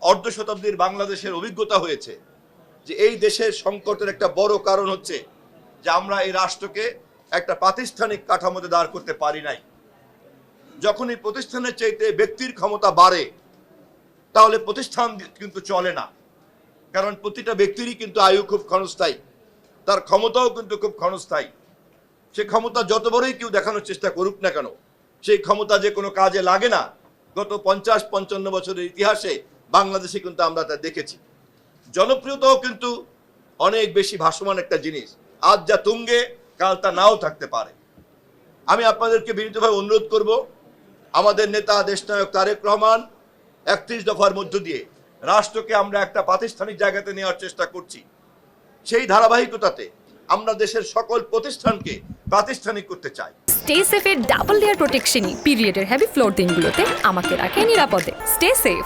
অর্ধ শতাব্দীর বাংলাদেশের অভিজ্ঞতা হয়েছে যে এই দেশের সংকটের একটা বড় কারণ হচ্ছে যে আমরা এই রাষ্ট্রকে একটা প্রাতিষ্ঠানিক কাঠামোতে দাঁড় করতে পারি নাই। যখন এই প্রতিষ্ঠানের চাইতে ব্যক্তির ক্ষমতা বাড়ে তাহলে প্রতিষ্ঠান কিন্তু চলে না, কারণ প্রতিটা ব্যক্তিরই কিন্তু আয়ু খুব ক্ষণস্থায়ী, তার ক্ষমতাও কিন্তু খুব ক্ষণস্থায়ী। সে ক্ষমতা যত বড়ই কেউ দেখানোর চেষ্টা করুক না কেন, সেই ক্ষমতা যে কোনো কাজে লাগে না। গত 50-55 বছরের ইতিহাসে বাংলাদেশে কিন্তু আমরা তা দেখেছি। জনপ্রিয়তাও কিন্তু অনেক বেশি ভাসমান একটা জিনিস, আজ যা তুঙ্গে কাল তা নাও থাকতে পারে। আমি আপনাদেরকে বিনীতভাবে অনুরোধ করব, আমাদের নেতা দেশনায়ক তারেক রহমান 31 দফার মধ্য দিয়ে রাষ্ট্রকে আমরা একটা প্রাতিষ্ঠানিক জায়গাতে নেওয়ার চেষ্টা করছি। সেই ধারাবাহিকতাতে আমরা দেশের সকল প্রতিষ্ঠানকে প্রাতিষ্ঠানিক করতে চাই। স্টে সেফের ডাবল লেয়ার প্রোটেকশনই পিরিয়ডের হেভি ফ্লোর দিনগুলোতে আমাকে রাখে নিরাপদে। Stay safe.